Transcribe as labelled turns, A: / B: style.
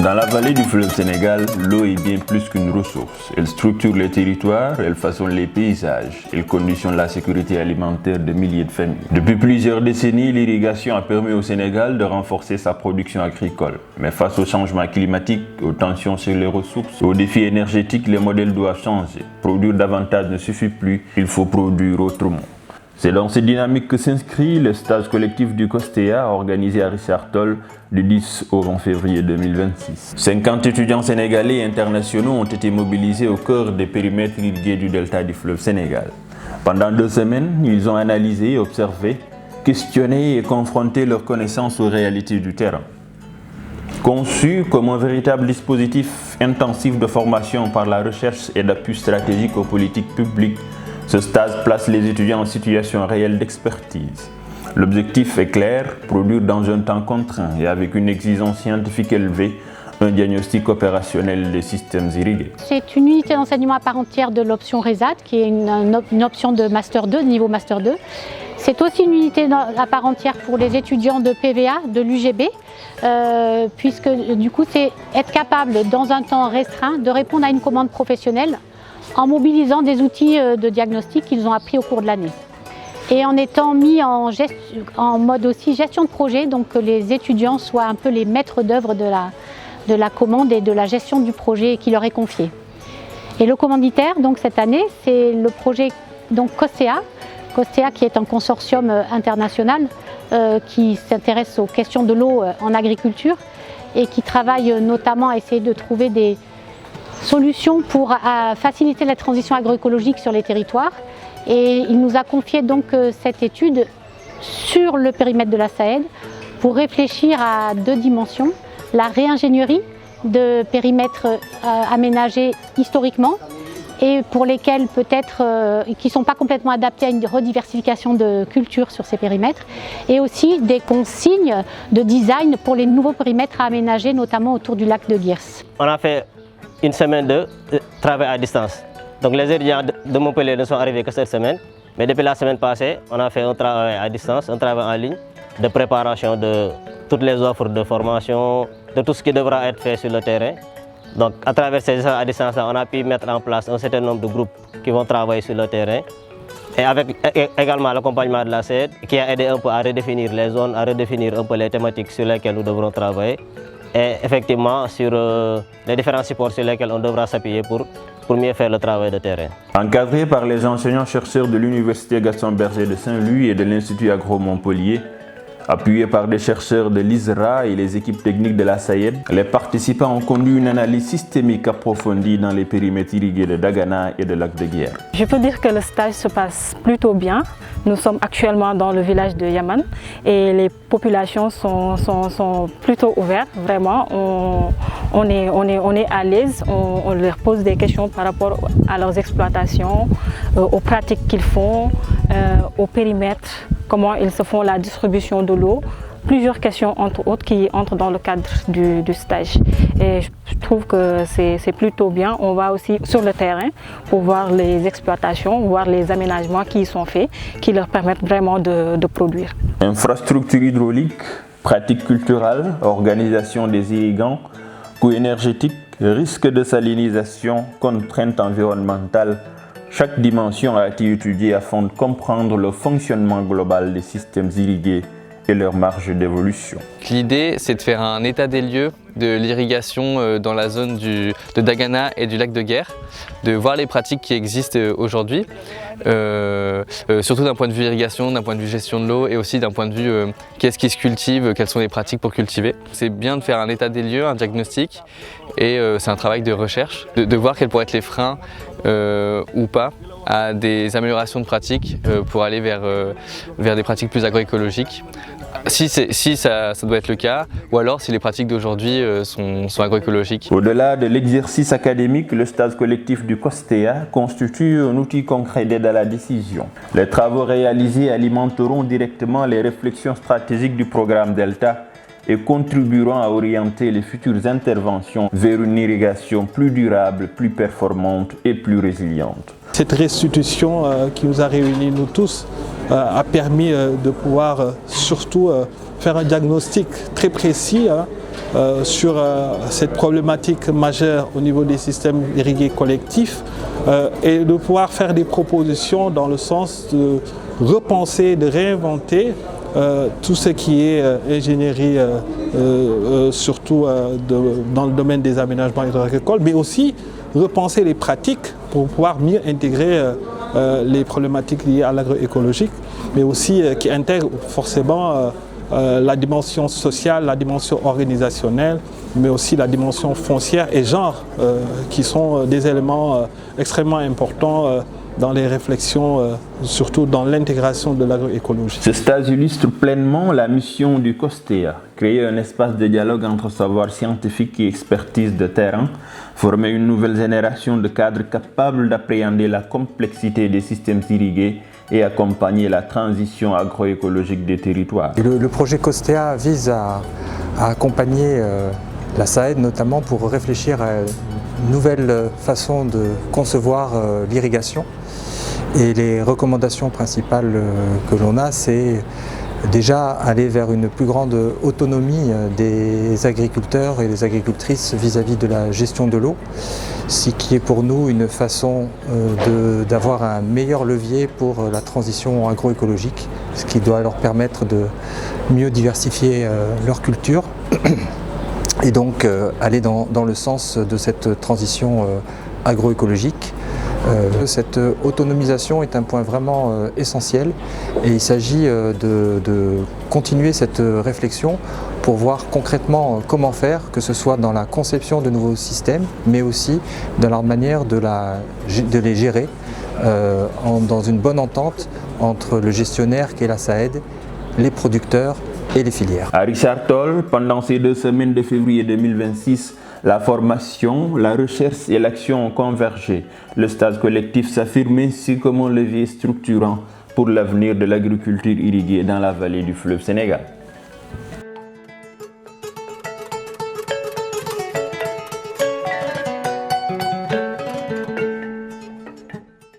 A: Dans la vallée du fleuve Sénégal, l'eau est bien plus qu'une ressource. Elle structure les territoires, elle façonne les paysages, elle conditionne la sécurité alimentaire de milliers de familles. Depuis plusieurs décennies, l'irrigation a permis au Sénégal de renforcer sa production agricole. Mais face au changement climatique, aux tensions sur les ressources, aux défis énergétiques, les modèles doivent changer. Produire davantage ne suffit plus, il faut produire autrement. C'est dans cette dynamique que s'inscrit le stage collectif du COSTEA organisé à Richard Toll du 10 au 20 février 2026. 50 étudiants sénégalais et internationaux ont été mobilisés au cœur des périmètres irrigués du delta du fleuve Sénégal. Pendant 2 semaines, ils ont analysé, observé, questionné et confronté leurs connaissances aux réalités du terrain. Conçu comme un véritable dispositif intensif de formation par la recherche et d'appui stratégique aux politiques publiques, ce stage place les étudiants en situation réelle d'expertise. L'objectif est clair, produire dans un temps contraint et avec une exigence scientifique élevée, un diagnostic opérationnel des systèmes irrigués.
B: C'est une unité d'enseignement à part entière de l'option RESAT, qui est une option de Master 2, de niveau Master 2. C'est aussi une unité à part entière pour les étudiants de PVA, de l'UGB, puisque du coup c'est être capable dans un temps restreint de répondre à une commande professionnelle en mobilisant des outils de diagnostic qu'ils ont appris au cours de l'année. Et en étant mis en mode aussi gestion de projet, donc que les étudiants soient un peu les maîtres d'œuvre de la commande et de la gestion du projet qui leur est confié. Et le commanditaire, donc cette année, c'est le projet donc COSTEA qui est un consortium international qui s'intéresse aux questions de l'eau en agriculture et qui travaille notamment à essayer de trouver des solutions pour faciliter la transition agroécologique sur les territoires. Et il nous a confié donc cette étude sur le périmètre de la SAED pour réfléchir à 2 dimensions. La réingénierie de périmètres aménagés historiquement et pour lesquels peut-être qui ne sont pas complètement adaptés à une rediversification de cultures sur ces périmètres, et aussi des consignes de design pour les nouveaux périmètres à aménager, notamment autour du lac de Guiers.
C: On a fait une semaine de travail à distance. Donc les étudiants de Montpellier ne sont arrivés que cette semaine, mais depuis la semaine passée, on a fait un travail à distance, un travail en ligne de préparation de toutes les offres de formation, de tout ce qui devra être fait sur le terrain. Donc à travers ces échanges à distance, on a pu mettre en place un certain nombre de groupes qui vont travailler sur le terrain. Et avec également l'accompagnement de la SAED qui a aidé un peu à redéfinir les zones, à redéfinir un peu les thématiques sur lesquelles nous devrons travailler. Et effectivement sur les différents supports sur lesquels on devra s'appuyer pour mieux faire le travail de terrain.
A: Encadré par les enseignants-chercheurs de l'Université Gaston Berger de Saint-Louis et de l'Institut Agro Montpellier, appuyés par des chercheurs de l'ISRA et les équipes techniques de la SAED, les participants ont conduit une analyse systémique approfondie dans les périmètres irrigués de Dagana et de lac de Guiers.
D: Je peux dire que le stage se passe plutôt bien. Nous sommes actuellement dans le village de Yaman et les populations sont plutôt ouvertes. Vraiment, on est à l'aise, on leur pose des questions par rapport à leurs exploitations, aux pratiques qu'ils font, au périmètre, comment ils se font la distribution de l'eau. Plusieurs questions entre autres qui entrent dans le cadre du stage. Et je trouve que c'est plutôt bien. On va aussi sur le terrain pour voir les exploitations, voir les aménagements qui y sont faits, qui leur permettent vraiment de produire.
A: Infrastructure hydraulique, pratiques culturelles, organisation des irrigants, coûts énergétiques, risque de salinisation, contraintes environnementales. Chaque dimension a été étudiée afin de comprendre le fonctionnement global des systèmes irrigués et leur marge d'évolution.
E: L'idée, c'est de faire un état des lieux de l'irrigation dans la zone de Dagana et du lac de Guiers, de voir les pratiques qui existent aujourd'hui, surtout d'un point de vue irrigation, d'un point de vue gestion de l'eau et aussi d'un point de vue qu'est-ce qui se cultive, quelles sont les pratiques pour cultiver. C'est bien de faire un état des lieux, un diagnostic, et c'est un travail de recherche, de voir quels pourraient être les freins ou pas à des améliorations de pratiques pour aller vers des pratiques plus agroécologiques. Si ça doit être le cas, ou alors si les pratiques d'aujourd'hui sont agroécologiques.
A: Au-delà de l'exercice académique, le stage collectif du COSTEA constitue un outil concret d'aide à la décision. Les travaux réalisés alimenteront directement les réflexions stratégiques du programme Delta et contribueront à orienter les futures interventions vers une irrigation plus durable, plus performante et plus résiliente.
F: Cette restitution qui nous a réunis nous tous a permis de pouvoir surtout faire un diagnostic très précis sur cette problématique majeure au niveau des systèmes irrigués collectifs et de pouvoir faire des propositions dans le sens de repenser, de réinventer tout ce qui est ingénierie, surtout dans le domaine des aménagements agricoles, mais aussi repenser les pratiques pour pouvoir mieux intégrer les problématiques liées à l'agroécologique, mais aussi qui intègrent forcément la dimension sociale, la dimension organisationnelle, mais aussi la dimension foncière et genre, qui sont des éléments extrêmement importants dans les réflexions, surtout dans l'intégration de l'agroécologie.
A: Ce stage illustre pleinement la mission du COSTEA, créer un espace de dialogue entre savoir scientifique et expertise de terrain, former une nouvelle génération de cadres capables d'appréhender la complexité des systèmes irrigués et accompagner la transition agroécologique des territoires.
G: Et le projet COSTEA vise à accompagner la SAED notamment pour réfléchir à une nouvelle façon de concevoir l'irrigation. Et les recommandations principales que l'on a, c'est déjà aller vers une plus grande autonomie des agriculteurs et des agricultrices vis-à-vis de la gestion de l'eau, ce qui est pour nous une façon d'avoir un meilleur levier pour la transition agroécologique, ce qui doit leur permettre de mieux diversifier leur culture et donc aller dans le sens de cette transition agroécologique. Cette autonomisation est un point vraiment essentiel et il s'agit de continuer cette réflexion pour voir concrètement comment faire, que ce soit dans la conception de nouveaux systèmes, mais aussi dans la manière de les gérer dans une bonne entente entre le gestionnaire qui est la SAED, les producteurs et les filières.
A: À Richard Toll, pendant ces 2 semaines de février 2026, la formation, la recherche et l'action ont convergé. Le stage collectif s'affirme ainsi comme un levier structurant pour l'avenir de l'agriculture irriguée dans la vallée du fleuve Sénégal.